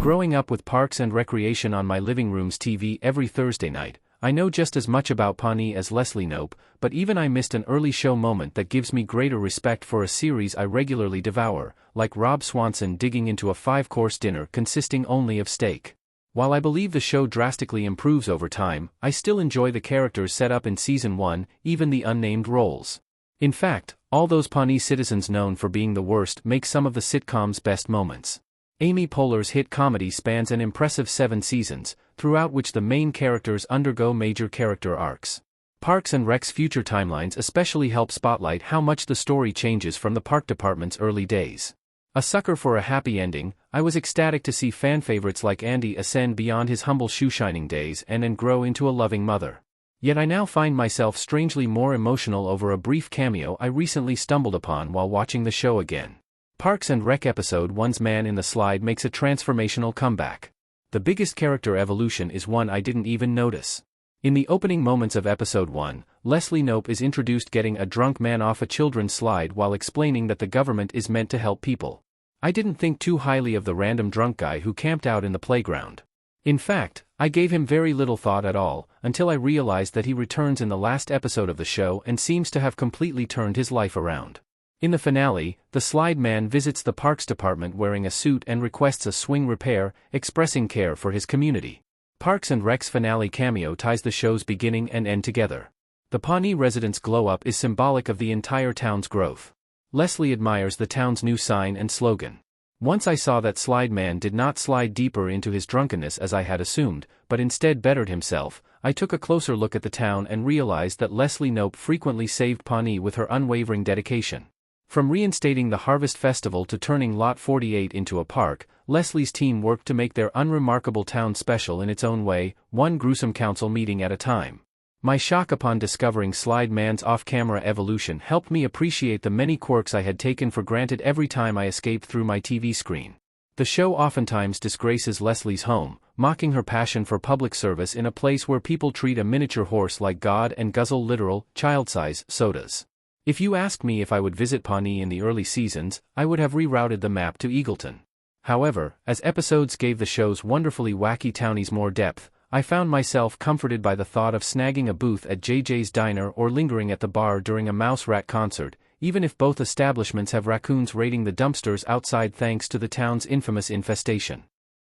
Growing up with Parks and Recreation on my living room's TV every Thursday night, I know just as much about Pawnee as Leslie Knope, but even I missed an early show moment that gives me greater respect for a series I regularly devour, like Rob Swanson digging into a 5-course dinner consisting only of steak. While I believe the show drastically improves over time, I still enjoy the characters set up in Season 1, even the unnamed roles. In fact, all those Pawnee citizens known for being the worst make some of the sitcom's best moments. Amy Poehler's hit comedy spans an impressive 7 seasons, throughout which the main characters undergo major character arcs. Parks and Rec's future timelines especially help spotlight how much the story changes from the park department's early days. A sucker for a happy ending, I was ecstatic to see fan favorites like Andy ascend beyond his humble shoeshining days and grow into a loving mother. Yet I now find myself strangely more emotional over a brief cameo I recently stumbled upon while watching the show again. Parks and Rec Episode 1's Man in the Slide makes a transformational comeback. The biggest character evolution is one I didn't even notice. In the opening moments of Episode 1, Leslie Knope is introduced getting a drunk man off a children's slide while explaining that the government is meant to help people. I didn't think too highly of the random drunk guy who camped out in the playground. In fact, I gave him very little thought at all, until I realized that he returns in the last episode of the show and seems to have completely turned his life around. In the finale, the slide man visits the parks department wearing a suit and requests a swing repair, expressing care for his community. Parks and Rec's finale cameo ties the show's beginning and end together. The Pawnee residents' glow-up is symbolic of the entire town's growth. Leslie admires the town's new sign and slogan. Once I saw that Slide Man did not slide deeper into his drunkenness as I had assumed, but instead bettered himself, I took a closer look at the town and realized that Leslie Knope frequently saved Pawnee with her unwavering dedication. From reinstating the Harvest Festival to turning Lot 48 into a park, Leslie's team worked to make their unremarkable town special in its own way, one gruesome council meeting at a time. My shock upon discovering Slide Man's off-camera evolution helped me appreciate the many quirks I had taken for granted every time I escaped through my TV screen. The show oftentimes disgraces Leslie's home, mocking her passion for public service in a place where people treat a miniature horse like God and guzzle literal, child-size sodas. If you asked me if I would visit Pawnee in the early seasons, I would have rerouted the map to Eagleton. However, as episodes gave the show's wonderfully wacky townies more depth, I found myself comforted by the thought of snagging a booth at JJ's Diner or lingering at the bar during a Mouse Rat concert, even if both establishments have raccoons raiding the dumpsters outside thanks to the town's infamous infestation.